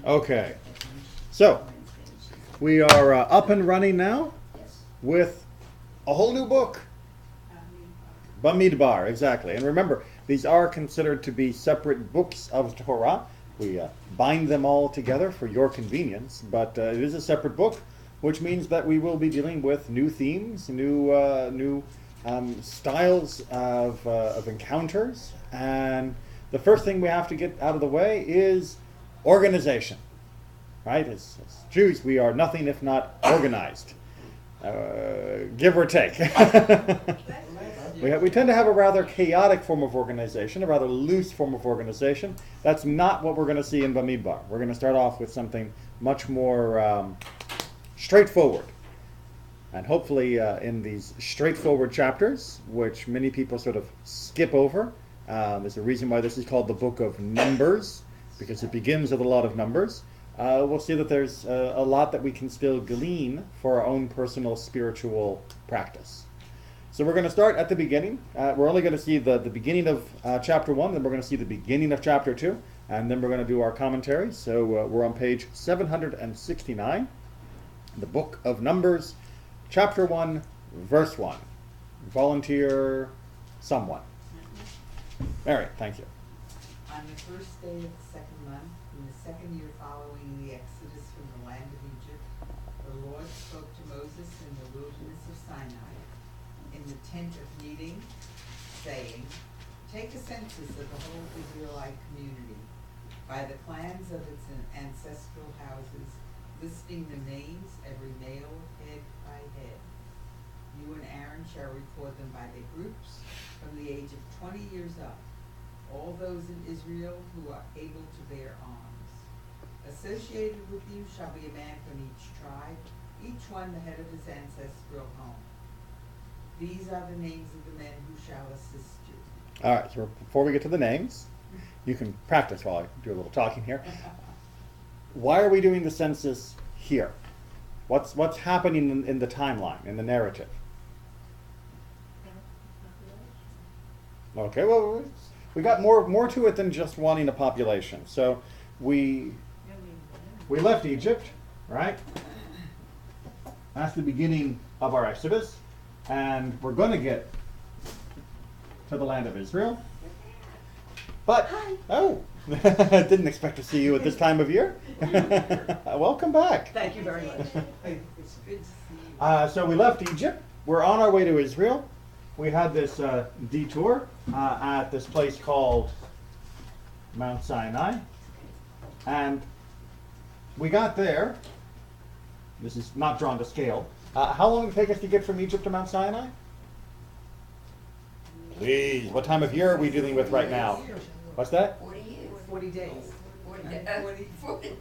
Okay, so we are up and running now with a whole new book, Bamidbar, exactly. And remember, these are considered to be separate books of Torah. We bind them all together for your convenience, but it is a separate book, which means that we will be dealing with new themes, new styles of encounters, and the first thing we have to get out of the way is organization. Right? As Jews, we are nothing if not organized, give or take. We tend to have a rather chaotic form of organization, a rather loose form of organization. That's not what we're going to see in Bamidbar. We're going to start off with something much more straightforward. And hopefully in these straightforward chapters, which many people sort of skip over, there's a reason why this is called the Book of Numbers, because it begins with a lot of numbers. We'll see that there's a lot that we can still glean for our own personal spiritual practice. So we're going to start at the beginning. We're only going to see the beginning of chapter 1, then we're going to see the beginning of chapter 2, and then we're going to do our commentary. So we're on page 769, the Book of Numbers, chapter 1, verse 1. Volunteer someone. Mary, thank you. On the first day of the second month, in the second year following the exodus from the land of Egypt, the Lord spoke to Moses in the wilderness of Sinai, in the tent of meeting, saying, "Take a census of the whole Israelite community, by the clans of its ancestral houses, listing the names, every male, head by head. You and Aaron shall record them by their groups, from the age of 20 years up, all those in Israel who are able to bear arms. Associated with you shall be a man from each tribe, each one the head of his ancestral home. These are the names of the men who shall assist you." All right, so before we get to the names, you can practice while I do a little talking here. Why are we doing the census here? What's happening in the timeline, in the narrative? Okay, well, we got more to it than just wanting a population. So we left Egypt, right? That's the beginning of our Exodus. And we're going to get to the land of Israel. But, didn't expect to see you at this time of year. Welcome back. Thank you very much. It's good to see you. So we left Egypt. We're on our way to Israel. We had this detour at this place called Mount Sinai. And we got there. This is not drawn to scale. How long did it take us to get from Egypt to Mount Sinai? Please, what time of year are we dealing with right now? What's that? 40 years. 40 days. 40.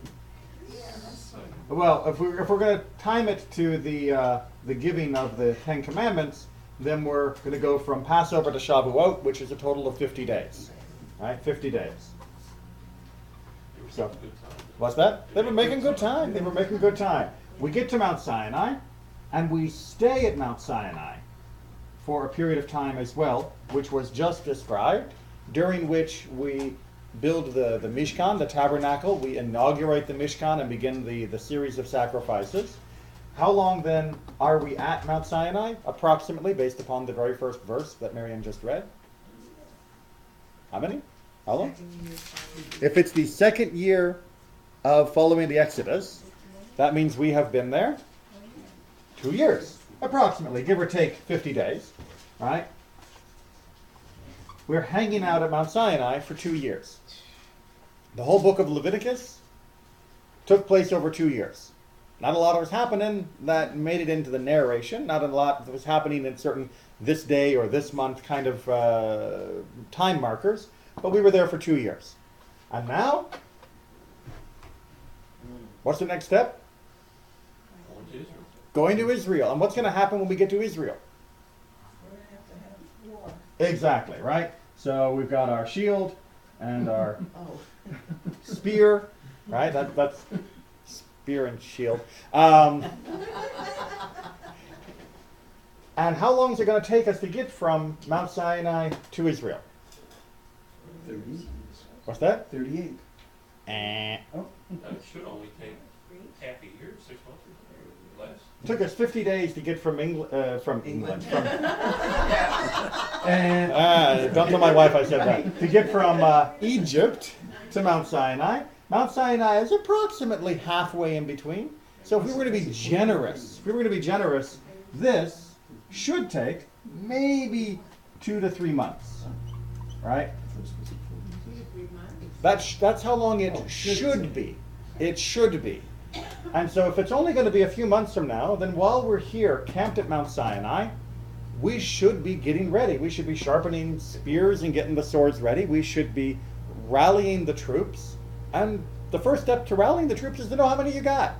Well, if we're going to time it to the giving of the Ten Commandments, then we're going to go from Passover to Shavuot, which is a total of 50 days. Right? 50 days. So, what's that? They were making good time. They were making good time. We get to Mount Sinai, and we stay at Mount Sinai for a period of time as well, which was just described, during which we build the Mishkan, the tabernacle. We inaugurate the Mishkan and begin the series of sacrifices. How long then are we at Mount Sinai? Approximately, based upon the very first verse that Miriam just read. How many? How long? If it's the second year of following the Exodus, that means we have been there 2 years, approximately, give or take 50 days, right? We're hanging out at Mount Sinai for 2 years. The whole book of Leviticus took place over 2 years. Not a lot was happening that made it into the narration. Not a lot that was happening in certain this day or this month kind of time markers. But we were there for 2 years. And now, what's the next step? Going to Israel. And what's going to happen when we get to Israel? We're going to have to have war. Exactly, right? So we've got our shield and our Oh. spear, right? That's spear and shield. And how long is it going to take us to get from Mount Sinai to Israel? 30. What's that? 38. Eh. Oh, That should only take half a year, 6 months or less. It took us 50 days to get from England, from And don't tell my wife I said that. To get from Egypt to Mount Sinai. Mount Sinai is approximately halfway in between. So if we were going to be generous, this should take maybe 2 to 3 months, right? 2 to 3 months. That's how long it should be. It should be. And so if it's only going to be a few months from now, then while we're here camped at Mount Sinai, we should be getting ready. We should be sharpening spears and getting the swords ready. We should be rallying the troops. And the first step to rallying the troops is to know how many you got.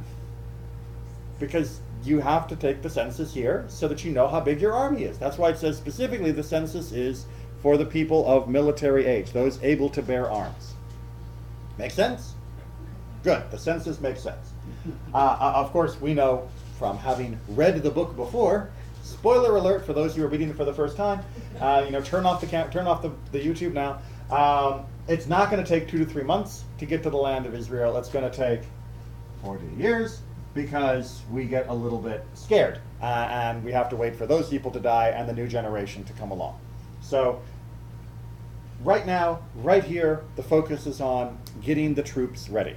Because you have to take the census here so that you know how big your army is. That's why it says specifically the census is for the people of military age, those able to bear arms. Make sense? Good. The census makes sense. Of course, we know from having read the book before. Spoiler alert for those who are reading it for the first time. Turn off the YouTube now. It's not going to take 2 to 3 months to get to the land of Israel. It's going to take 40 years because we get a little bit scared and we have to wait for those people to die and the new generation to come along. So right now, right here, the focus is on getting the troops ready.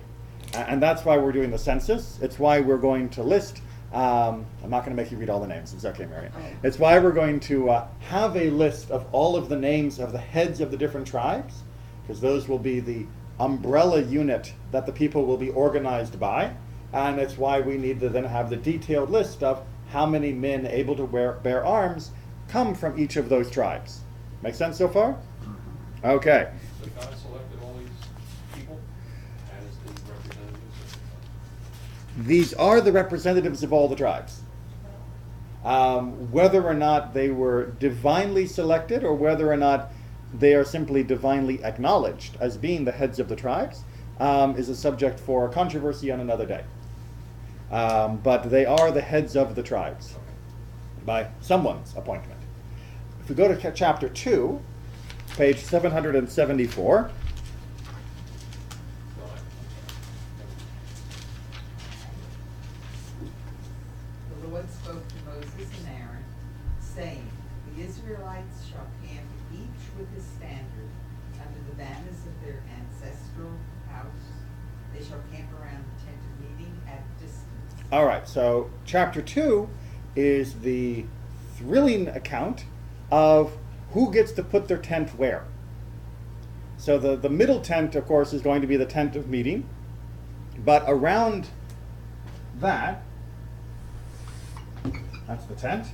And that's why we're doing the census. It's why we're going to list, I'm not going to make you read all the names. It's okay, Marion. It's why we're going to have a list of all of the names of the heads of the different tribes, because those will be the umbrella unit that the people will be organized by. And it's why we need to then have the detailed list of how many men able to bear arms come from each of those tribes. Make sense so far? Okay. So God selected all these people as the representatives of These are the representatives of all the tribes. Whether or not they were divinely selected or whether or not they are simply divinely acknowledged as being the heads of the tribes is a subject for controversy on another day. But they are the heads of the tribes by someone's appointment. If we go to chapter 2, page 774. the Lord spoke to Moses and Aaron, saying, the Israelites shall camp each with his standard under the banners of their ancestral house. They shall camp around the tent of meeting at a distance. All right, so chapter 2 is the thrilling account of who gets to put their tent where. So the middle tent, of course, is going to be the tent of meeting, but around that's the tent,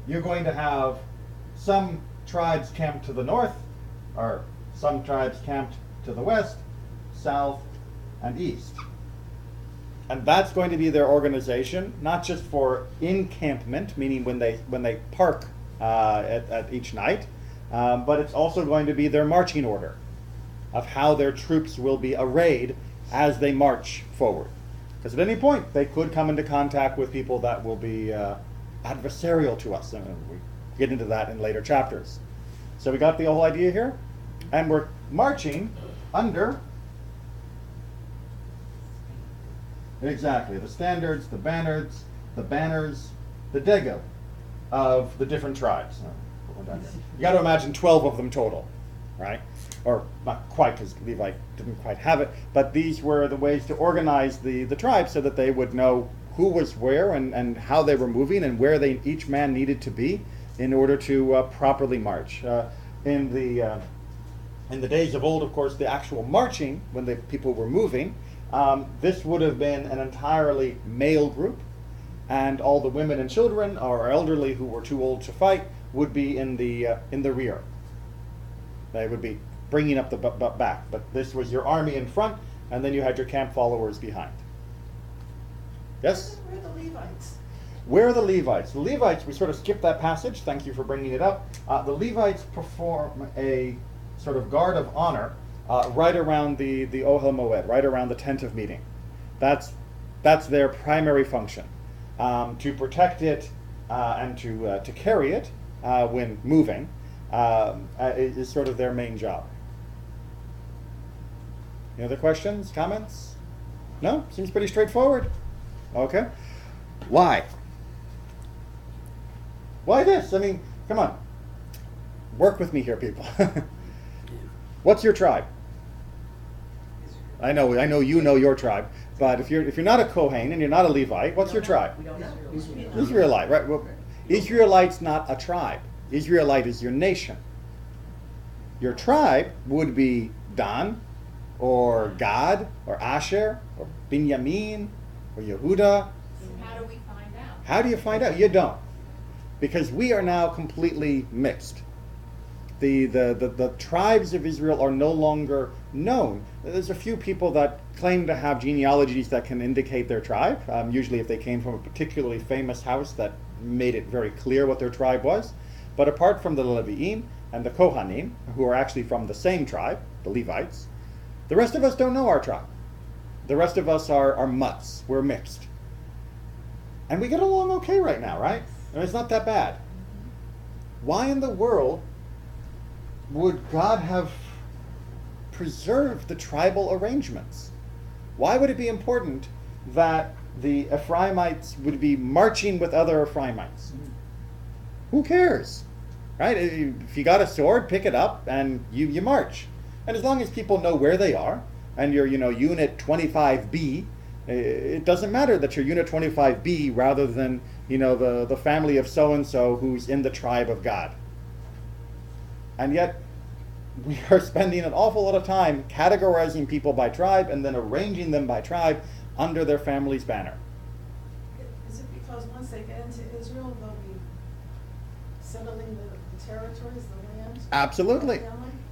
you're going to have some tribes camped to the north, or some tribes camped to the west, south, and east. And that's going to be their organization, not just for encampment, meaning when they park at each night, but it's also going to be their marching order of how their troops will be arrayed as they march forward. Because at any point, they could come into contact with people that will be adversarial to us. And we get into that in later chapters. So we got the whole idea here? And we're marching under exactly the standards, the banners, the dego of the different tribes. You got to imagine 12 of them total, right? Or not quite, because Levi didn't quite have it, but these were the ways to organize the tribes so that they would know who was where and how they were moving and where each man needed to be in order to properly march. In the days of old, of course, the actual marching, when the people were moving, this would have been an entirely male group, and all the women and children or elderly who were too old to fight would be in the rear. They would be bringing up the back, but this was your army in front, and then you had your camp followers behind. Yes? Where are the Levites? Where are the Levites? The Levites, we sort of skipped that passage. Thank you for bringing it up. The Levites perform a sort of guard of honor right around the Ohel Moed, right around the tent of meeting. That's their primary function, to protect it and to carry it when moving is sort of their main job. Any other questions, comments? No? Seems pretty straightforward. Okay. Why? Why this? I mean, come on. Work with me here, people. What's your tribe? I know you know your tribe, but if you're not a Kohen and you're not a Levite, what's your tribe? We don't know. Israelite, right? Well, Israelite's not a tribe. Israelite is your nation. Your tribe would be Dan, or Gad, or Asher, or Binyamin, or Yehuda. How do we find out? How do you find out? You don't. Because we are now completely mixed. The tribes of Israel are no longer known. There's a few people that claim to have genealogies that can indicate their tribe, usually if they came from a particularly famous house that made it very clear what their tribe was. But apart from the Levi'im and the Kohanim, who are actually from the same tribe, the Levites, the rest of us don't know our tribe. The rest of us are mutts. We're mixed. And we get along okay right now, right? I mean, it's not that bad. Why in the world would God have preserved the tribal arrangements? Why would it be important that the Ephraimites would be marching with other Ephraimites? Who cares? Right? If you got a sword, pick it up and you march. And as long as people know where they are, and you're, unit 25B, it doesn't matter that you're unit 25B rather than, the family of so-and-so who's in the tribe of God. And yet, we are spending an awful lot of time categorizing people by tribe and then arranging them by tribe under their family's banner. Is it because once they get into Israel, they'll be settling the territories, the land? Absolutely.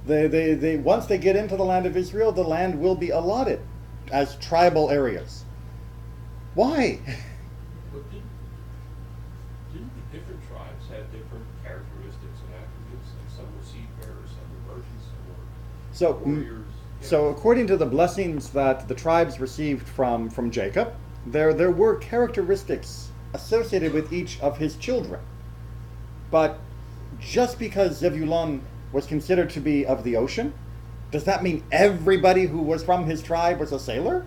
They once they get into the land of Israel, the land will be allotted as tribal areas. Why? But didn't the different tribes have different characteristics and attributes? Like some were seafarers, some were merchants, some were warriors. So according to the blessings that the tribes received from Jacob, there were characteristics associated with each of his children. But just because Zebulun was considered to be of the ocean, does that mean everybody who was from his tribe was a sailor?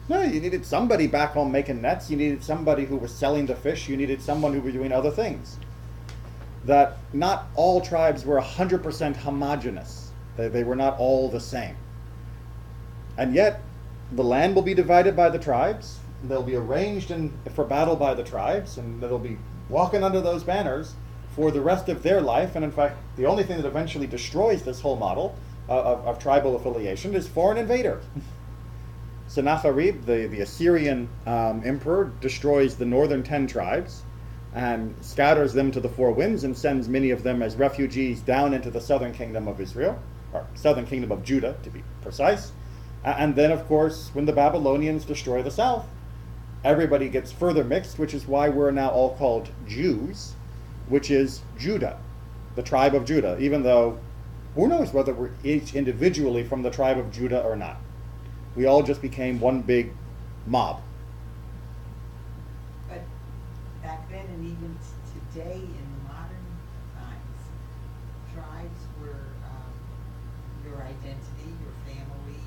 No, you needed somebody back home making nets. You needed somebody who was selling the fish. You needed someone who was doing other things. That not all tribes were 100% homogeneous. They were not all the same. And yet, the land will be divided by the tribes. They'll be arranged for battle by the tribes, and they'll be walking under those banners for the rest of their life. And in fact, the only thing that eventually destroys this whole model of tribal affiliation is foreign invader. Sennacherib, the Assyrian emperor, destroys the northern 10 tribes and scatters them to the four winds and sends many of them as refugees down into the southern kingdom of Israel, or southern kingdom of Judah, to be precise. And then, of course, when the Babylonians destroy the south, everybody gets further mixed, which is why we're now all called Jews, which is Judah, the tribe of Judah, even though who knows whether we're each individually from the tribe of Judah or not. We all just became one big mob. But back then and even today in modern times, tribes were your identity, your family.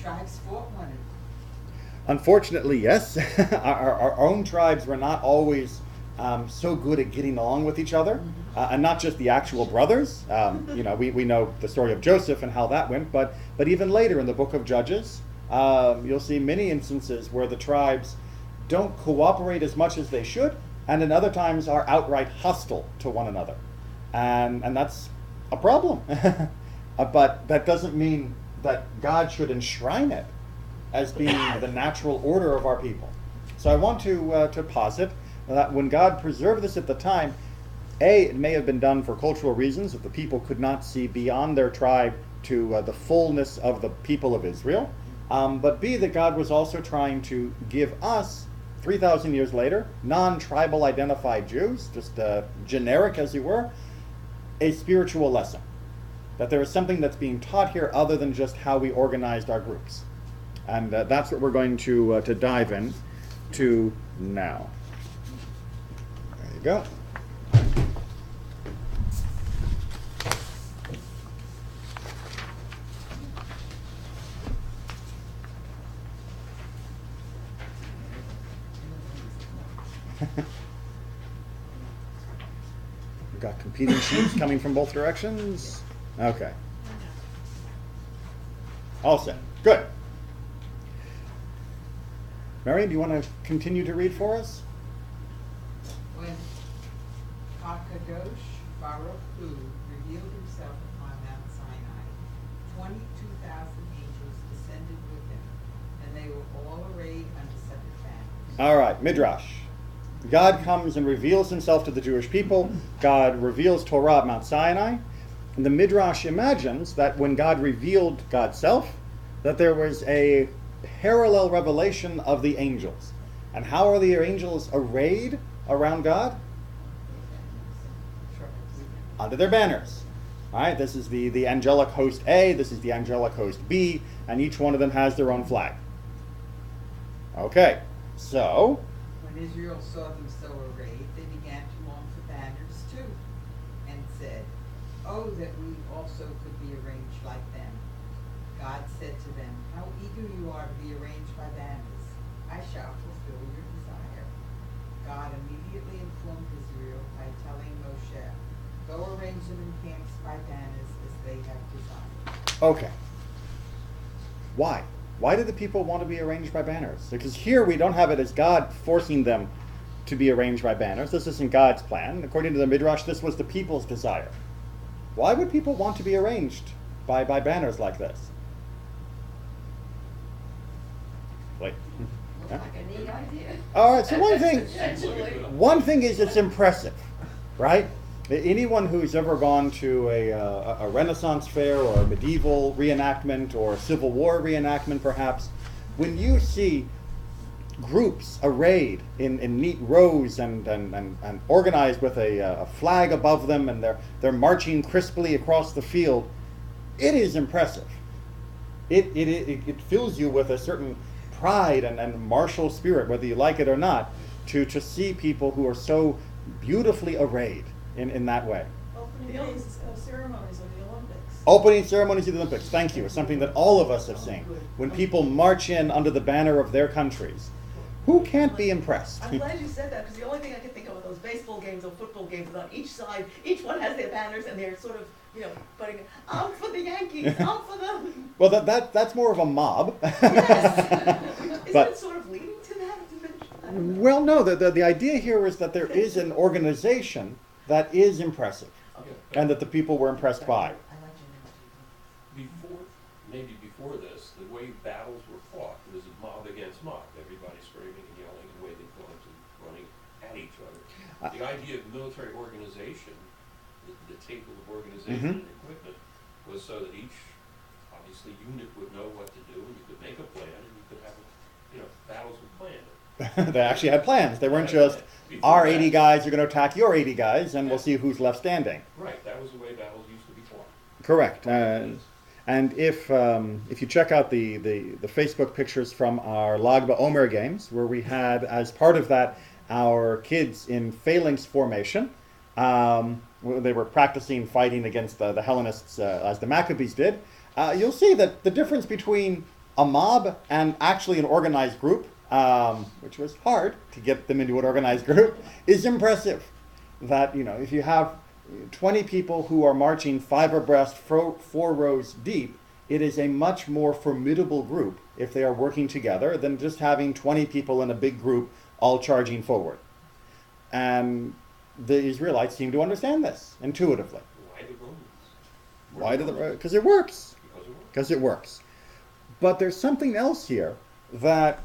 Tribes fought one another. Unfortunately, yes. Our own tribes were not always so good at getting along with each other, and not just the actual brothers. We know the story of Joseph and how that went, but even later in the book of Judges, you'll see many instances where the tribes don't cooperate as much as they should, and in other times are outright hostile to one another, and that's a problem. But that doesn't mean that God should enshrine it as being the natural order of our people. So I want to posit that when God preserved this at the time, it may have been done for cultural reasons, that the people could not see beyond their tribe to the fullness of the people of Israel. But B, that God was also trying to give us, 3,000 years later, non-tribal identified Jews, just generic as you were, a spiritual lesson. That there is something that's being taught here other than just how we organized our groups. And that's what we're going to dive in to now. There you go. We've got competing sheets coming from both directions. Okay. All set. Good. Marion, do you want to continue to read for us? When Hakadosh Baruch Hu revealed himself upon Mount Sinai, 22,000 angels descended with him, and they were all arrayed under separate banners. All right, Midrash. God comes and reveals himself to the Jewish people. God reveals Torah at Mount Sinai. And the Midrash imagines that when God revealed God's self, that there was a parallel revelation of the angels. And how are the angels arrayed around God? Under their banners. All right, this is the angelic host A, this is the angelic host B, and each one of them has their own flag. Okay, so When Israel saw them so arrayed, they began to long for banners too, and said, "Oh, that we also could be arranged like them." God said to them, "How eager you are to be arranged by banners! I shall fulfill your desire." God immediately informed Israel by telling Moshe, "Go arrange them in camps by banners as they have desired." okay. Why? Why did the people want to be arranged by banners? Because here we don't have it as God forcing them to be arranged by banners. This isn't God's plan. According to the Midrash, this was the people's desire. Why would people want to be arranged by banners like this? Wait. Yeah. Like a neat idea. All right, so Essentially. one thing is it's impressive, right? Anyone who's ever gone to a Renaissance fair or a medieval reenactment or a Civil War reenactment, perhaps, when you see groups arrayed in neat rows and organized with a flag above them, and they're marching crisply across the field, it is impressive. It fills you with a certain pride and martial spirit, whether you like it or not, to see people who are so beautifully arrayed in that way. Opening days ceremonies of the Olympics. Opening ceremonies of the Olympics, thank you, is something that all of us have seen. When people march in under the banner of their countries, who can't be impressed? I'm glad you said that, because the only thing I could think of are those baseball games or football games, on each side, each one has their banners, and they're sort of, putting, "I'm for the Yankees, I'm for the..." Well, that's more of a mob. Yes. Isn't But- it sort of leading to that? I don't know. Well, no, the idea here is that there is an organization that is impressive, and that the people were impressed by. Before this, the way battles were fought was mob against mob, everybody screaming and yelling and waving guns and running at each other. The idea of military organization, the table of organization and equipment, was so that each, obviously, unit would know what to do, and you could make a plan, and you could have, battles with plans. They actually had plans. They weren't just, our 80 guys are going to attack your 80 guys, and we'll see who's left standing. Right, that was the way battles used to be fought. Correct. And if you check out the Facebook pictures from our Lag BaOmer games, where we had, as part of that, our kids in phalanx formation, they were practicing fighting against the Hellenists as the Maccabees did, you'll see that the difference between a mob and actually an organized group, which was hard to get them into an organized group, is impressive. That, if you have 20 people who are marching 5 abreast, 4 rows deep, it is a much more formidable group if they are working together than just having 20 people in a big group all charging forward. And the Israelites seem to understand this intuitively. Why the Romans? Why do the? Because it works. Because it worked. Because it works. But there's something else here that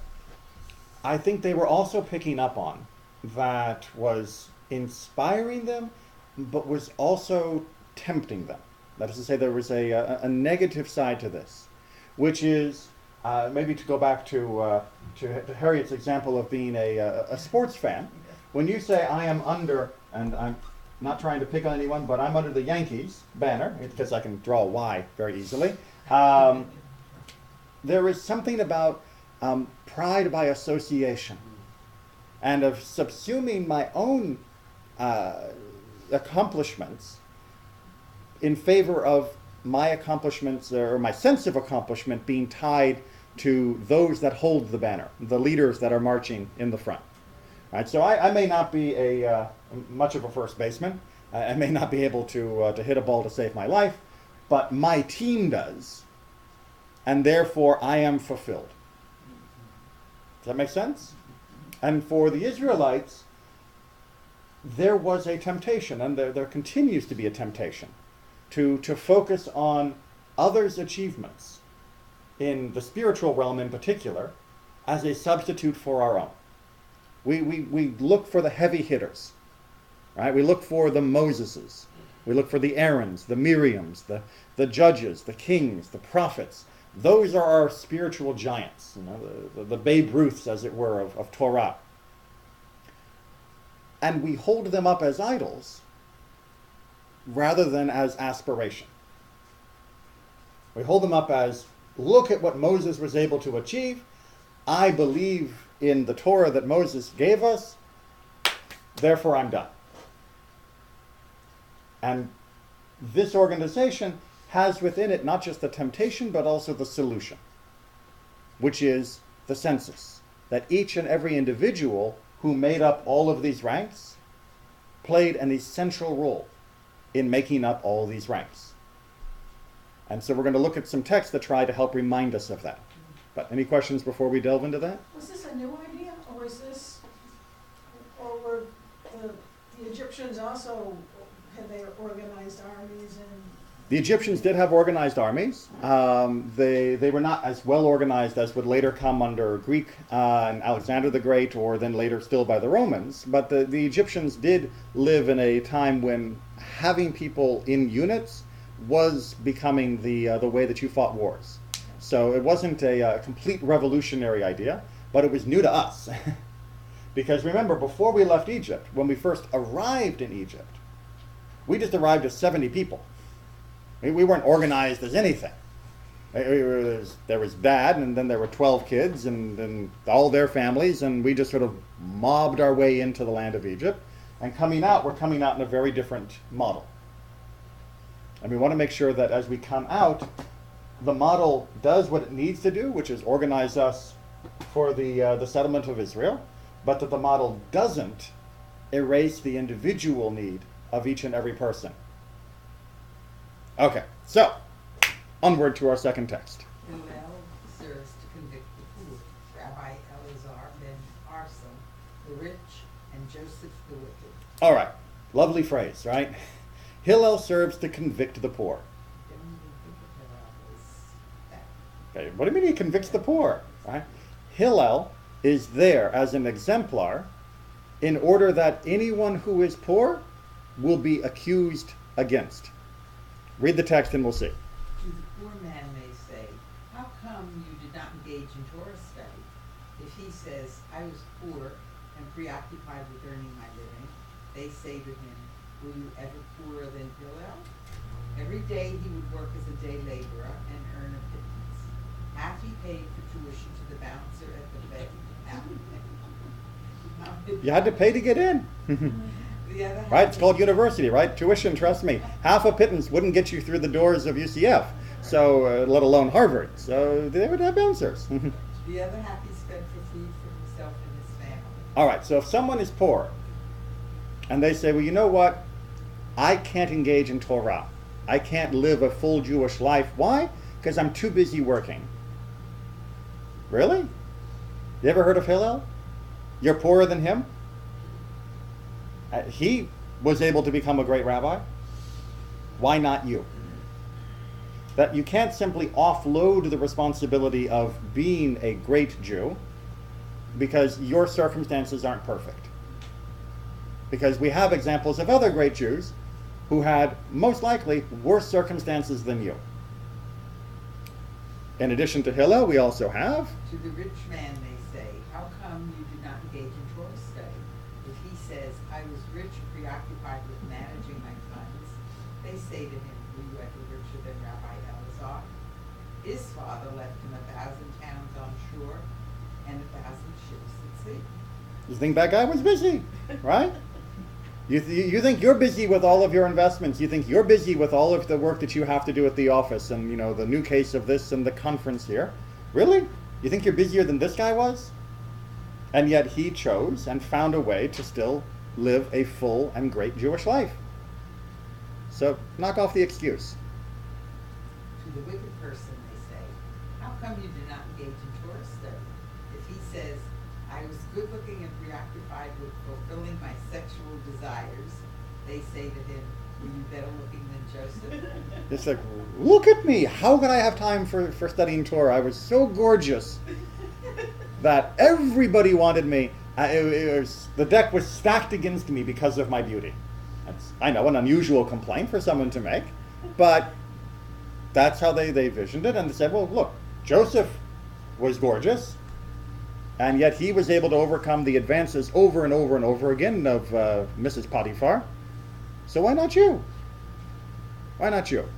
I think they were also picking up on that was inspiring them, but was also tempting them. That is to say, there was a negative side to this, which is maybe to go back to Harriet's example of being a sports fan. When you say, I am under, and I'm not trying to pick on anyone, but I'm under the Yankees banner, because I can draw a Y very easily, there is something about pride by association and of subsuming my own accomplishments in favor of my accomplishments or my sense of accomplishment being tied to those that hold the banner, the leaders that are marching in the front. Right? So I may not be much of a first baseman. I may not be able to hit a ball to save my life, but my team does, and therefore I am fulfilled. Does that make sense? And for the Israelites, there was a temptation, and there continues to be a temptation, to focus on others' achievements, in the spiritual realm in particular, as a substitute for our own. We look for the heavy hitters, right? We look for the Moseses. We look for the Aarons, the Miriams, the judges, the kings, the prophets. Those are our spiritual giants, you know, the Babe Ruths, as it were, of Torah. And we hold them up as idols rather than as aspiration. We hold them up as, look at what Moses was able to achieve. I believe in the Torah that Moses gave us, therefore I'm done. And this organization has within it not just the temptation, but also the solution, which is the census, that each and every individual who made up all of these ranks played an essential role in making up all these ranks. And so we're going to look at some texts that try to help remind us of that. But any questions before we delve into that? Was this a new idea, or is this, or were the Egyptians also, had they organized armies and? The Egyptians did have organized armies. They were not as well organized as would later come under Greek and Alexander the Great, or then later still by the Romans. But the Egyptians did live in a time when having people in units was becoming the way that you fought wars. So it wasn't a complete revolutionary idea, but it was new to us. Because remember, before we left Egypt, when we first arrived in Egypt, we just arrived as 70 people. We weren't organized as anything. There was Dad, and then there were 12 kids, and then all their families, and we just sort of mobbed our way into the land of Egypt. And coming out, we're coming out in a very different model. And we want to make sure that as we come out, the model does what it needs to do, which is organize us for the settlement of Israel, but that the model doesn't erase the individual need of each and every person. Okay, so onward to our second text. Hillel serves to convict the poor. Rabbi Elazar ben Arson, the rich, and Joseph the wicked. All right, lovely phrase, right? Hillel serves to convict the poor. Don't even think of Hillel as that. Okay, what do you mean he convicts the poor? Right? Hillel is there as an exemplar in order that anyone who is poor will be accused against. Read the text and we'll see. To the poor man may say, how come you did not engage in Torah study? If he says, I was poor and preoccupied with earning my living, they say to him, were you ever poorer than Hillel? Every day he would work as a day laborer and earn a pittance. Half he paid for tuition to the bouncer at the vet. You had to pay to get in. The other half Right? It's called university, right? Tuition, trust me. Half a pittance wouldn't get you through the doors of UCF, so let alone Harvard. So they would have bouncers. The other half he spent for food for himself and his family. All right, so if someone is poor and they say, well, you know what? I can't engage in Torah. I can't live a full Jewish life. Why? Because I'm too busy working. Really? You ever heard of Hillel? You're poorer than him? He was able to become a great rabbi. Why not you? That you can't simply offload the responsibility of being a great Jew because your circumstances aren't perfect. Because we have examples of other great Jews who had most likely worse circumstances than you. In addition to Hillel, we also have To the rich man they say, how come you did not engage in Torah study? If he says, I was rich and preoccupied with managing my funds, they say to him, were you ever richer than Rabbi Elazar? His father left him 1,000 towns on shore and 1,000 ships at sea. You think that guy was busy, right? You think you're busy with all of your investments. You think you're busy with all of the work that you have to do at the office and, you know, the new case of this and the conference here. Really? You think you're busier than this guy was? And yet he chose and found a way to still live a full and great Jewish life. So knock off the excuse. To the wicked person, they say, how come you did not engage in Torah study? If he says, I was good looking and preoccupied with fulfilling my sexual desires, they say to him, were you better looking than Joseph? It's like, look at me. How could I have time for studying Torah? I was so gorgeous that everybody wanted me. The deck was stacked against me because of my beauty. That's, I know, an unusual complaint for someone to make, but that's how they visioned it. And they said, well, look, Joseph was gorgeous, and yet he was able to overcome the advances over and over and over again of Mrs. Potiphar. So why not you? Why not you?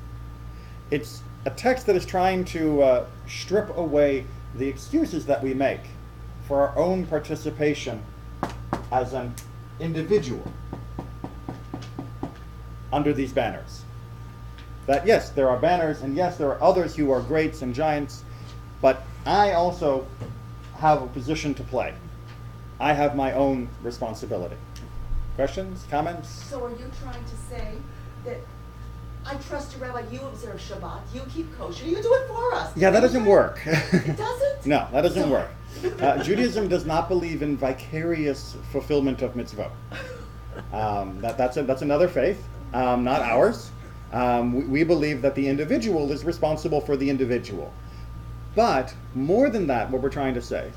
It's a text that is trying to strip away the excuses that we make for our own participation as an individual under these banners. That yes, there are banners, and yes, there are others who are greats and giants, but I also have a position to play. I have my own responsibility. Questions? Comments? So are you trying to say that I trust you, Rabbi, you observe Shabbat, you keep kosher, you do it for us? Yeah, that doesn't work. It doesn't? No, that doesn't work. Judaism does not believe in vicarious fulfillment of mitzvot. That's another faith, not ours. We believe that the individual is responsible for the individual. But more than that, what we're trying to say,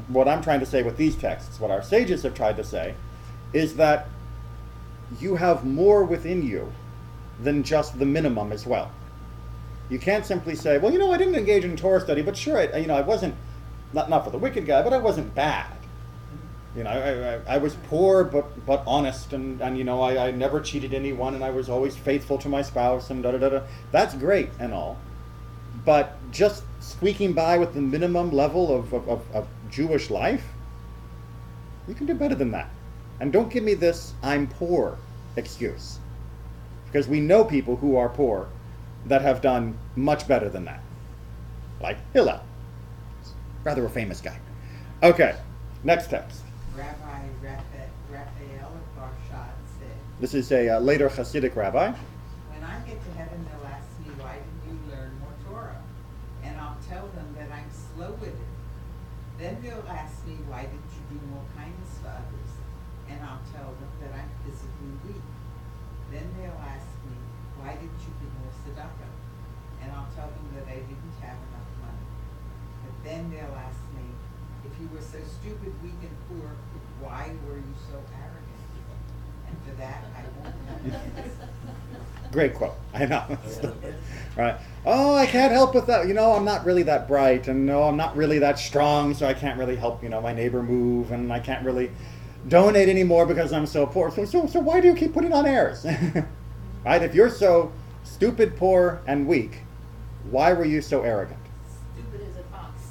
what I'm trying to say with these texts, what our sages have tried to say, is that you have more within you than just the minimum as well. You can't simply say, well, I didn't engage in Torah study, but sure, I wasn't, not for the wicked guy, but I wasn't bad. I was poor but honest, and I never cheated anyone, and I was always faithful to my spouse, and da-da-da-da. That's great and all. But just squeaking by with the minimum level of Jewish life, you can do better than that. And don't give me this "I'm poor" excuse. Because we know people who are poor that have done much better than that. Like Hillel. Rather a famous guy. Okay, next text. Rabbi Raphael of Barshad said, This is a later Hasidic rabbi. when I get to heaven, they'll ask me, why didn't you learn more Torah? And I'll tell them that I'm slow with it. Then they'll ask me, why didn't you do more kindness for others? And I'll tell them that I'm physically weak. Then they'll ask me, why didn't you give more tzedakah? And I'll tell them that I didn't have enough money. But then they'll ask me, if you were so stupid, weak, and poor, why were you so arrogant? And for that, I won't have an answer. Great quote. I know. Right. Oh, I can't help with that. I'm not really that bright, and no, I'm not really that strong, so I can't really help, my neighbor move, and I can't really donate anymore because I'm so poor. So why do you keep putting on airs? Right? If you're so stupid, poor, and weak, why were you so arrogant? Stupid as a fox.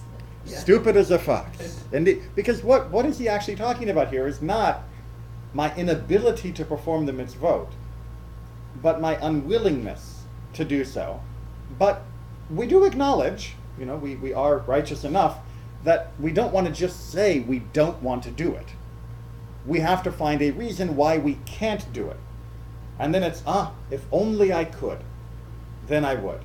Stupid as a fox. Indeed. Because what is he actually talking about here is not my inability to perform the mitzvot, but my unwillingness to do so. But we do acknowledge, we are righteous enough that we don't want to just say we don't want to do it. We have to find a reason why we can't do it. And then it's, if only I could, then I would.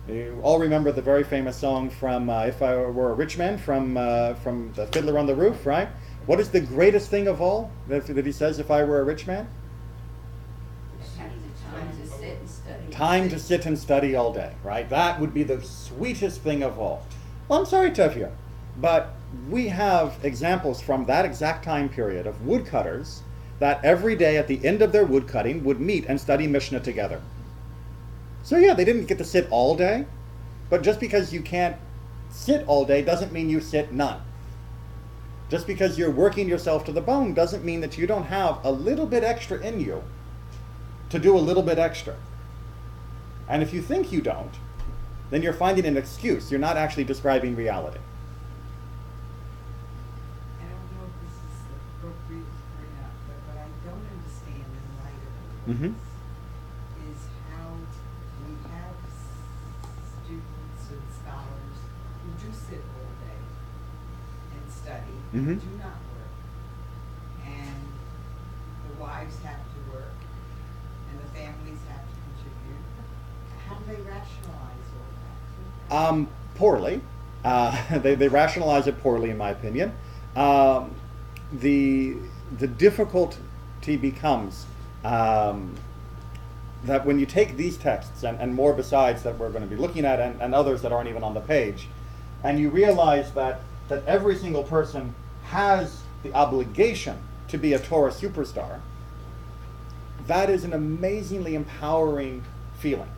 You all remember the very famous song from If I Were a Rich Man from the Fiddler on the Roof, right? What is the greatest thing of all that he says, if I were a rich man? Time to sit and study. Time to sit and study all day, right? That would be the sweetest thing of all. Well, I'm sorry, Tevye, but we have examples from that exact time period of woodcutters that every day at the end of their woodcutting would meet and study Mishnah together. So yeah, they didn't get to sit all day, but just because you can't sit all day doesn't mean you sit none. Just because you're working yourself to the bone doesn't mean that you don't have a little bit extra in you to do a little bit extra. And if you think you don't, then you're finding an excuse. You're not actually describing reality. I don't know if this is appropriate or not, but what I don't understand in light of all Mhm. this is how we have students and scholars who do sit all day and study, Mhm. do not work, and the wives have to work, and the families have to contribute. How do they rationalize all that? Poorly. They rationalize it poorly, in my opinion. The difficulty becomes that when you take these texts and more besides that we're going to be looking at and others that aren't even on the page, and you realize that every single person has the obligation to be a Torah superstar, that is an amazingly empowering feeling.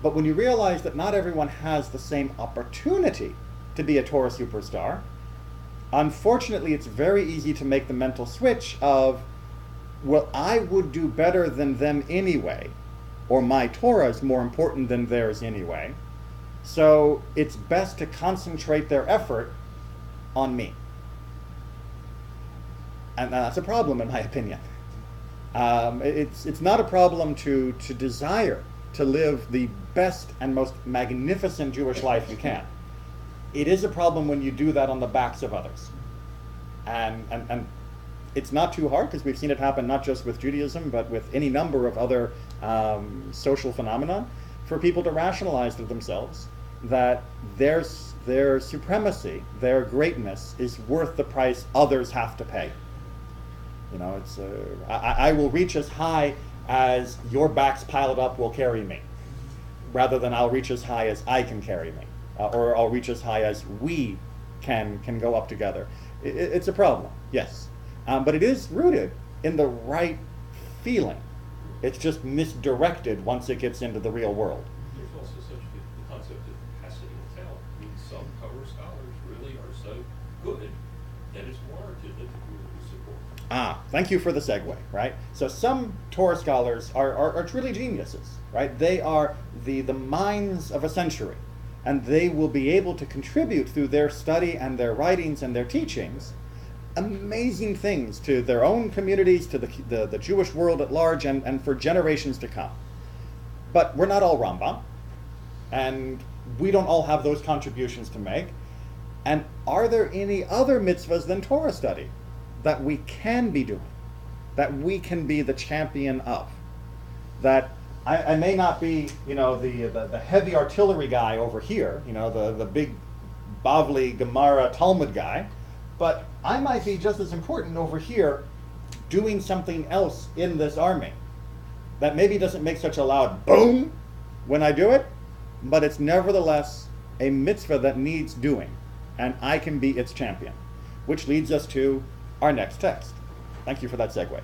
But when you realize that not everyone has the same opportunity to be a Torah superstar, unfortunately it's very easy to make the mental switch of, well, I would do better than them anyway, or my Torah is more important than theirs anyway, so it's best to concentrate their effort on me. And that's a problem, in my opinion. It's not a problem to desire to live the best and most magnificent Jewish life you can. It is a problem when you do that on the backs of others. And it's not too hard, because we've seen it happen not just with Judaism, but with any number of other social phenomena, for people to rationalize to themselves that their supremacy, their greatness, is worth the price others have to pay. You know, it's I will reach as high as your backs piled up will carry me, rather than I'll reach as high as I can carry me, or I'll reach as high as we can go up together. It's a problem, yes, but it is rooted in the right feeling. It's just misdirected once it gets into the real world. There's also such the concept of capacity and talent. I mean, some Torah scholars really are so good that it's warranted that the community support. Thank you for the segue, right? So some Torah scholars are truly geniuses, right? They are the minds of a century, and they will be able to contribute through their study and their writings and their teachings amazing things to their own communities, to the Jewish world at large, and for generations to come. But we're not all Rambam, and we don't all have those contributions to make. And are there any other mitzvahs than Torah study that we can be doing, that we can be the champion of? That I may not be, the heavy artillery guy over here, the big Bavli Gemara Talmud guy, but I might be just as important over here doing something else in this army that maybe doesn't make such a loud boom when I do it, but it's nevertheless a mitzvah that needs doing, and I can be its champion. Which leads us to our next text. Thank you for that segue.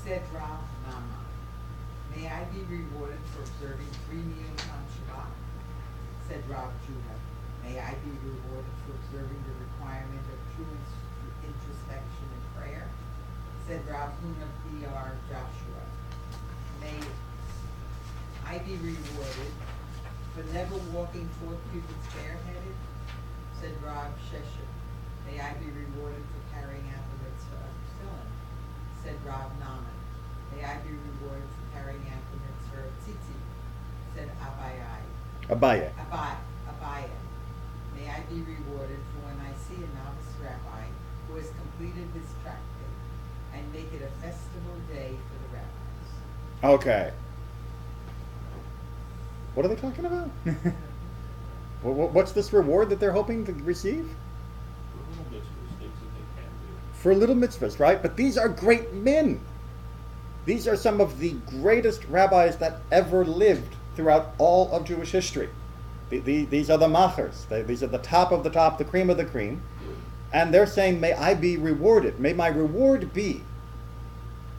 Said Rav Nama, may I be rewarded for observing 3 meals on Shabbat? Said Rav Judah, may I be rewarded for observing the requirement of true introspection and prayer? Said Rav Huna B.R. Joshua, may I be rewarded for never walking 4 cubits bareheaded? Said Rav Sheshet, may I be rewarded for carrying out the mitzvah of tefillin? Said Rav Naaman, may I be rewarded for carrying out the mitzvah of tzitzit? Said Abaye. Abaye, may I be rewarded for when I see a novice rabbi who has completed his tractate, and make it a festival day for the rabbis. Okay. What are they talking about? What's this reward that they're hoping to receive? Little mitzvahs, things that they can do. For little mitzvahs, right? But these are great men. These are some of the greatest rabbis that ever lived throughout all of Jewish history. These are the machers. These are the top of the top, the cream of the cream. And they're saying, may I be rewarded. May my reward be,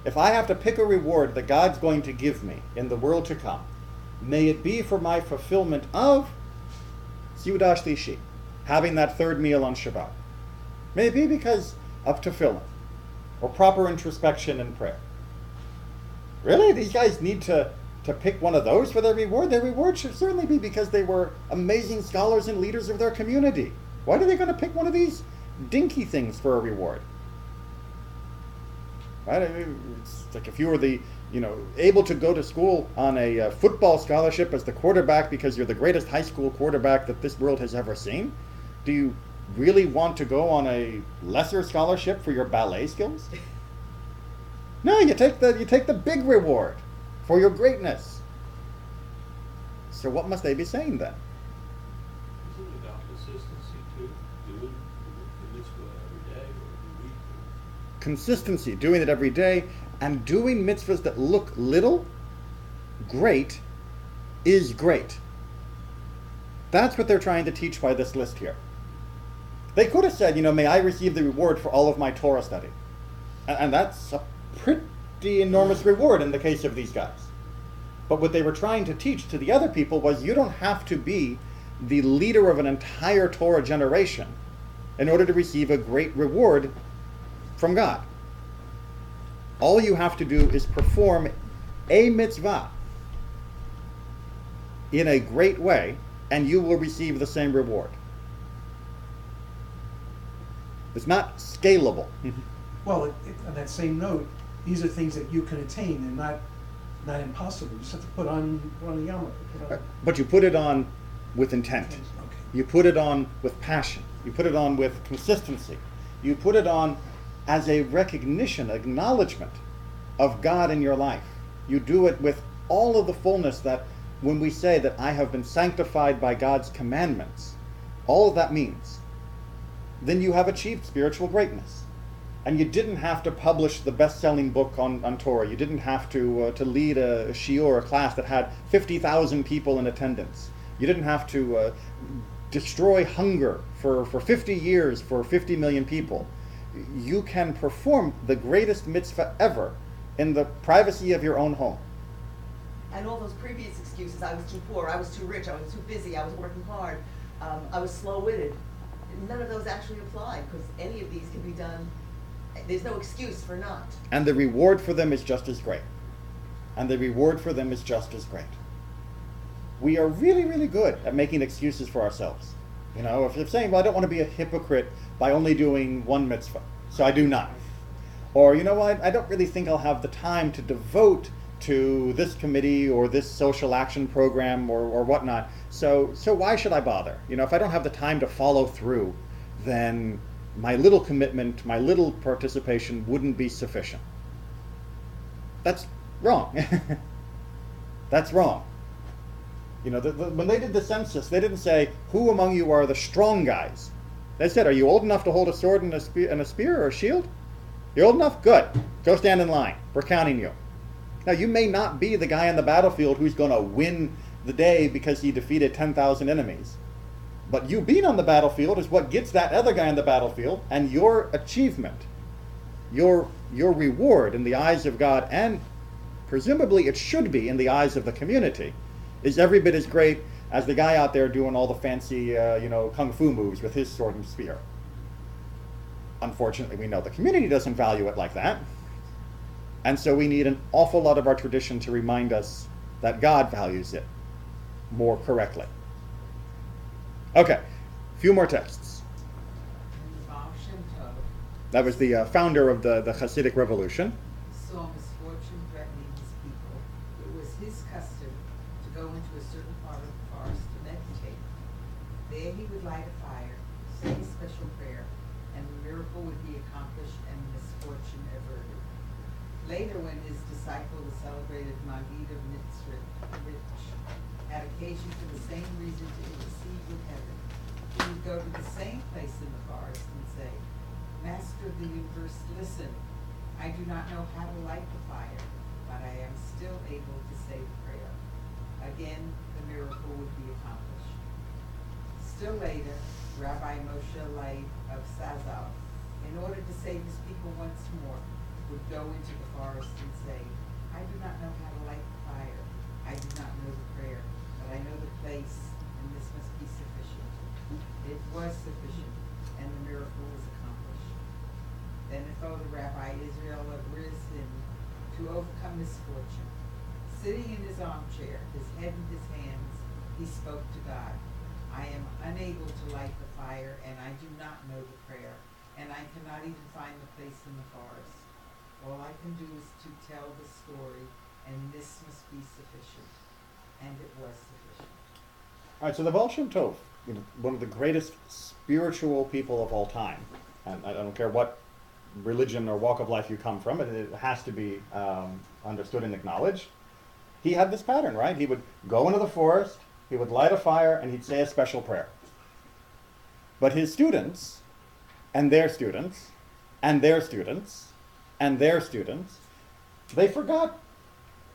if I have to pick a reward that God's going to give me in the world to come, may it be for my fulfillment of Seudah Shlishi, having that 3rd meal on Shabbat. May it be because of tefillin, or proper introspection and prayer. Really? These guys need to pick one of those for their reward? Their reward should certainly be because they were amazing scholars and leaders of their community. Why are they going to pick one of these dinky things for a reward? Right? I mean, it's like if you were able to go to school on a football scholarship as the quarterback because you're the greatest high school quarterback that this world has ever seen, do you really want to go on a lesser scholarship for your ballet skills? No, you take the big reward for your greatness. So what must they be saying then? Isn't it about consistency too? Doing the mitzvah every day or every week? Consistency, doing it every day, and doing mitzvahs that look little, great, is great. That's what they're trying to teach by this list here. They could have said, may I receive the reward for all of my Torah study. And that's a pretty enormous reward in the case of these guys. But what they were trying to teach to the other people was you don't have to be the leader of an entire Torah generation in order to receive a great reward from God. All you have to do is perform a mitzvah in a great way, and you will receive the same reward. It's not scalable. Well, on that same note, these are things that you can attain and not impossible. You just have to put on a yarmulke. But you put it on with intent. Okay. You put it on with passion. You put it on with consistency. You put it on as a recognition, acknowledgement of God in your life. You do it with all of the fullness that when we say that I have been sanctified by God's commandments, all of that means, then you have achieved spiritual greatness. And you didn't have to publish the best-selling book on Torah. You didn't have to lead a shiur, a class that had 50,000 people in attendance. You didn't have to destroy hunger for 50 years for 50 million people. You can perform the greatest mitzvah ever in the privacy of your own home. And all those previous excuses, I was too poor, I was too rich, I was too busy, I was working hard, I was slow-witted, none of those actually apply, because any of these can be done. There's no excuse for not. And the reward for them is just as great. And the reward for them is just as great. We are really, really good at making excuses for ourselves. If you're saying, well, I don't want to be a hypocrite by only doing one mitzvah, so I do none. Or, I don't really think I'll have the time to devote to this committee or this social action program or whatnot. So why should I bother? If I don't have the time to follow through, then my little commitment, my little participation wouldn't be sufficient. That's wrong. That's wrong. When they did the census, they didn't say, who among you are the strong guys? They said, are you old enough to hold a sword and a spear or a shield? You're old enough? Good. Go stand in line. We're counting you. Now, you may not be the guy on the battlefield who's going to win the day because he defeated 10,000 enemies. But you being on the battlefield is what gets that other guy on the battlefield, and your achievement, your reward in the eyes of God, and presumably it should be in the eyes of the community, is every bit as great as the guy out there doing all the fancy, kung fu moves with his sword and spear. Unfortunately, we know the community doesn't value it like that. And so we need an awful lot of our tradition to remind us that God values it more correctly. Okay, a few more texts. And the Baal Shem Tov That was the founder of the Hasidic revolution. saw misfortune threatening his people. It was his custom to go into a certain part of the forest to meditate. There he would light a fire, say a special prayer, and the miracle would be accomplished and misfortune averted. Later, when his disciple, the celebrated Magid of Mitzrich, had occasion for the same reason to intercede with heaven, he would go to the same place in the forest and say, Master of the universe, listen. I do not know how to light the fire, but I am still able to say the prayer. Again, the miracle would be accomplished. Still later, Rabbi Moshe Leib of Sazal, in order to save his people once more, would go into the forest and say, I do not know how to light the fire. I do not know the prayer, but I know the place, and this must be sufficient. It was sufficient, and the miracle was accomplished. Then the Rabbi Israel of Rizin to overcome misfortune. Sitting in his armchair, his head in his hands, he spoke to God. I am unable to light the fire, and I do not know the prayer, and I cannot even find the place in the forest. All I can do is to tell the story, and this must be sufficient. And it was sufficient. All right, so the Baal Shem Tov one of the greatest spiritual people of all time, and I don't care what religion or walk of life you come from, it has to be understood and acknowledged. He had this pattern, right? He would go into the forest, he would light a fire, and he'd say a special prayer. But his students, and their students, and their students, and their students, they forgot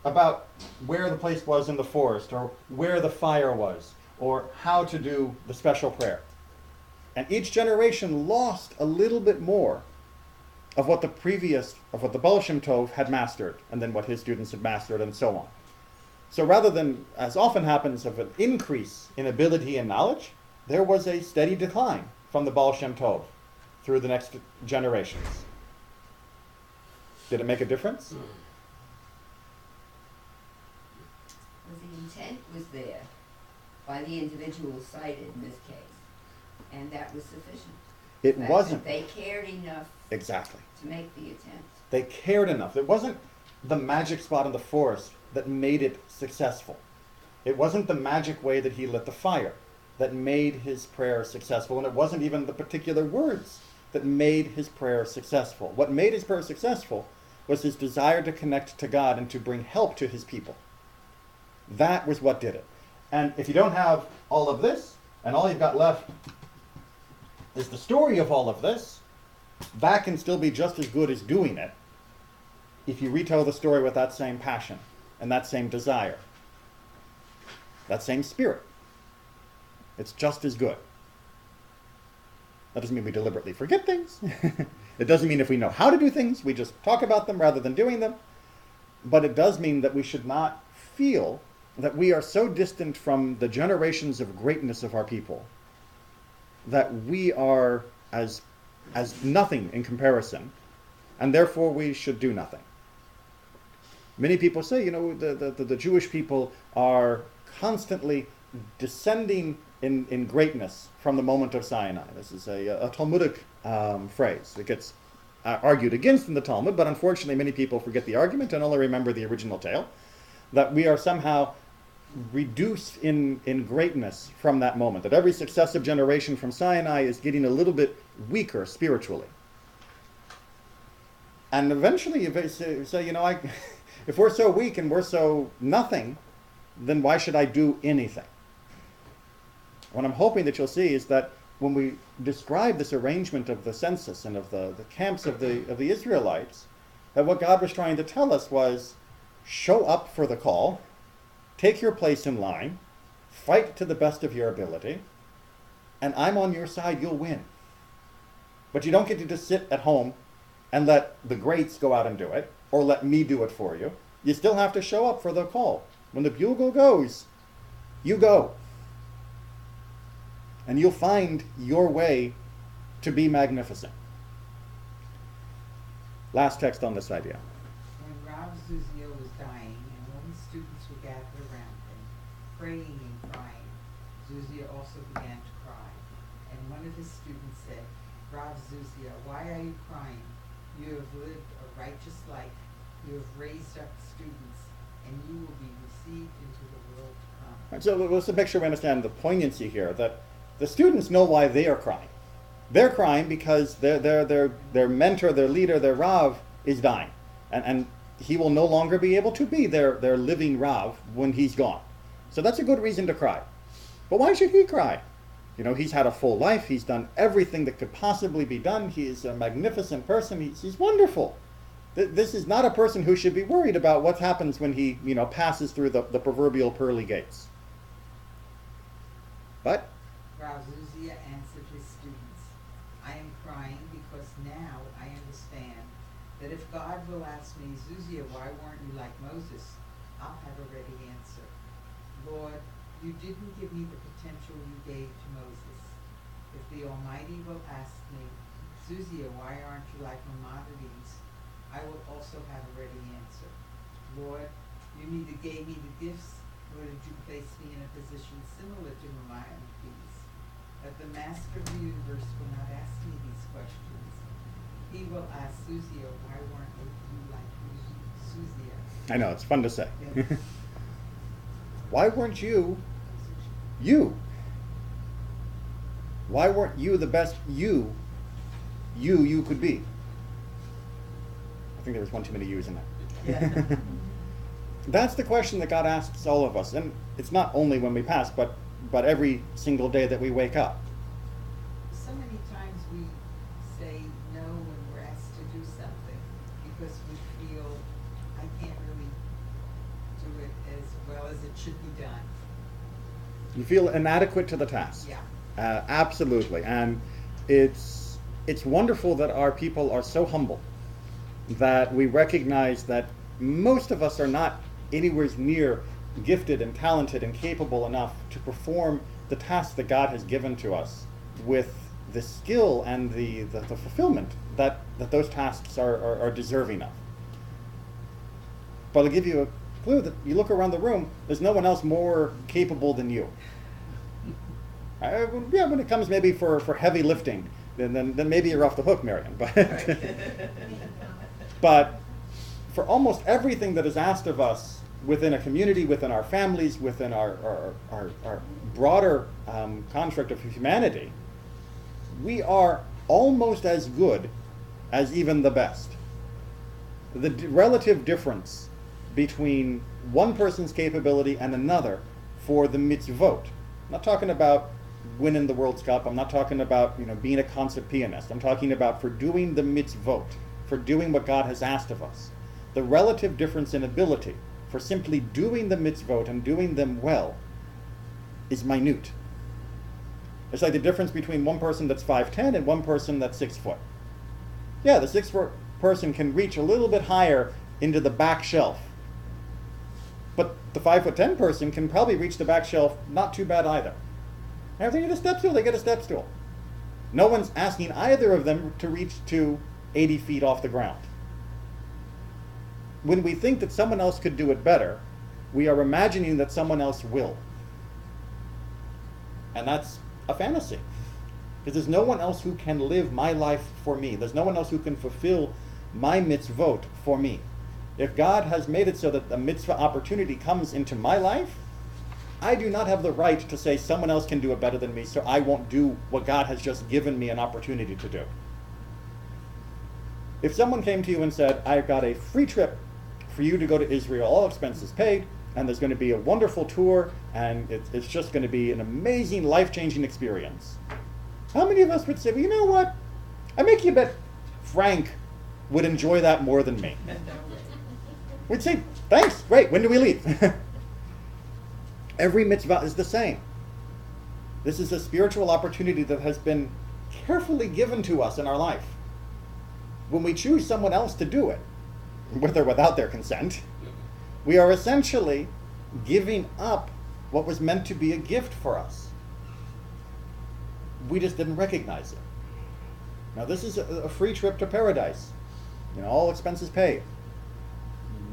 about where the place was in the forest, or where the fire was, or how to do the special prayer. And each generation lost a little bit more of what the Baal Shem Tov had mastered, and then what his students had mastered, and so on. So rather than, as often happens, of an increase in ability and knowledge, there was a steady decline from the Baal Shem Tov through the next generations. Did it make a difference? Well, the intent was there by the individual cited in this case, and that was sufficient. It That wasn't. They cared enough Exactly. to make the attempt. They cared enough. It wasn't the magic spot in the forest that made it successful. It wasn't the magic way that he lit the fire that made his prayer successful, and it wasn't even the particular words that made his prayer successful. What made his prayer successful was his desire to connect to God and to bring help to his people. That was what did it. And if you don't have all of this, and all you've got left is the story of all of this, that can still be just as good as doing it if you retell the story with that same passion and that same desire, that same spirit. It's just as good. That doesn't mean we deliberately forget things. It doesn't mean if we know how to do things, we just talk about them rather than doing them. But it does mean that we should not feel that we are so distant from the generations of greatness of our people that we are as nothing in comparison, and therefore we should do nothing. Many people say, the Jewish people are constantly descending in greatness from the moment of Sinai. This is a Talmudic phrase. It gets argued against in the Talmud, but unfortunately many people forget the argument and only remember the original tale, that we are somehow reduced in greatness from that moment, that every successive generation from Sinai is getting a little bit weaker spiritually. And eventually you say, if we're so weak and we're so nothing, then why should I do anything? What I'm hoping that you'll see is that when we describe this arrangement of the census and of the camps of the Israelites, that what God was trying to tell us was, show up for the call, take your place in line, fight to the best of your ability, and I'm on your side, you'll win. But you don't get to just sit at home and let the greats go out and do it, or let me do it for you. You still have to show up for the call. When the bugle goes, you go. And you'll find your way to be magnificent. Last text on this idea. When Rav Zuzia was dying and all his students were gathered around him, praying and crying, Zuzia also began to cry. And one of his students said, Rav Zuzia, why are you crying? You have lived a righteous life. You have raised up students, and you will be received into the world to come. Right, so let's make sure we understand the poignancy here, that the students know why they are crying. They're crying because their mentor, their leader, their Rav is dying. And he will no longer be able to be their living Rav when he's gone. So that's a good reason to cry. But why should he cry? He's had a full life. He's done everything that could possibly be done. He is a magnificent person. He's wonderful. This is not a person who should be worried about what happens when he passes through the proverbial pearly gates. But Rav Zuzia answered his students, I am crying because now I understand that if God will ask me, Zuzia, why weren't you like Moses? I'll have a ready answer. Lord, you didn't give me the potential you gave to Moses. If the Almighty will ask me, Zuzia, why aren't you like Maimonides? I will also have a ready answer. Lord, you neither gave me the gifts, nor did you place me in a position similar to Maimonides. But the Master of the universe will not ask me these questions. He will ask Zuzia, why weren't you like Zuzia? I know, it's fun to say. Yes. Why weren't you? Why weren't you the best you could be? I think there was one too many yous in there. Yeah. That's the question that God asks all of us. And it's not only when we pass, but every single day that we wake up. So many times we say no when we're asked to do something because we feel I can't really do it as well as it should be done. You feel inadequate to the task. Yeah. Absolutely. And it's wonderful that our people are so humble that we recognize that most of us are not anywhere near gifted and talented and capable enough to perform the task that God has given to us with the skill and the fulfillment that those tasks are deserving of. But I'll give you a clue that you look around the room, there's no one else more capable than you. When it comes maybe for heavy lifting, then maybe you're off the hook, Marion. But, but for almost everything that is asked of us within a community, within our families, within our broader construct of humanity, we are almost as good as even the best. The relative difference between one person's capability and another for the mitzvot. I'm not talking about winning the World Cup. I'm not talking about being a concert pianist. I'm talking about for doing the mitzvot, for doing what God has asked of us. The relative difference in ability for simply doing the mitzvot and doing them well is minute. It's like the difference between one person that's 5'10" and one person that's 6 foot. Yeah, the 6 foot person can reach a little bit higher into the back shelf. But the 5'10" person can probably reach the back shelf not too bad either. And if they get a step stool, they get a step stool. No one's asking either of them to reach to 80 feet off the ground. When we think that someone else could do it better, we are imagining that someone else will. And that's a fantasy. Because there's no one else who can live my life for me. There's no one else who can fulfill my mitzvot for me. If God has made it so that the mitzvah opportunity comes into my life, I do not have the right to say someone else can do it better than me, so I won't do what God has just given me an opportunity to do. If someone came to you and said, I've got a free trip for you to go to Israel, all expenses paid, and there's going to be a wonderful tour, and it's just going to be an amazing, life-changing experience. How many of us would say, well, you know what? I make you bet Frank would enjoy that more than me. We'd say, thanks, great, when do we leave? Every mitzvah is the same. This is a spiritual opportunity that has been carefully given to us in our life. When we choose someone else to do it, with or without their consent, we are essentially giving up what was meant to be a gift for us. We just didn't recognize it. Now this is a free trip to paradise. All expenses paid.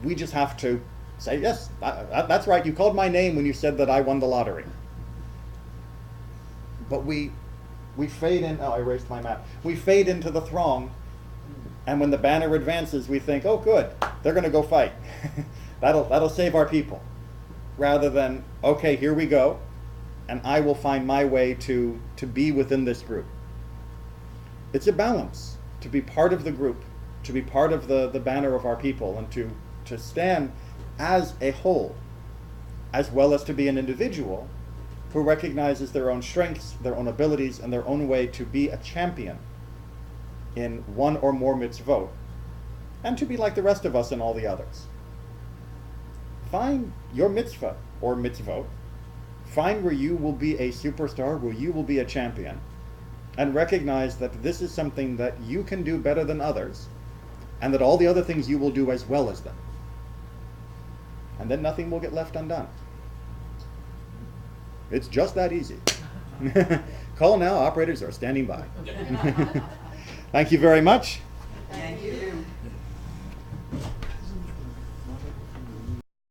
We just have to say, yes, that's right, you called my name when you said that I won the lottery. But we fade in, I erased my map. We fade into the throng, and when the banner advances, we think, oh good, they're going to go fight. That'll save our people. Rather than, okay, here we go, and I will find my way to be within this group. It's a balance to be part of the group, to be part of the banner of our people, and to stand as a whole, as well as to be an individual who recognizes their own strengths, their own abilities, and their own way to be a champion in one or more mitzvot, and to be like the rest of us and all the others. Find your mitzvah or mitzvot, find where you will be a superstar, where you will be a champion, and recognize that this is something that you can do better than others, and that all the other things you will do as well as them. And then nothing will get left undone. It's just that easy. Call now, operators are standing by. Thank you very much. Thank you.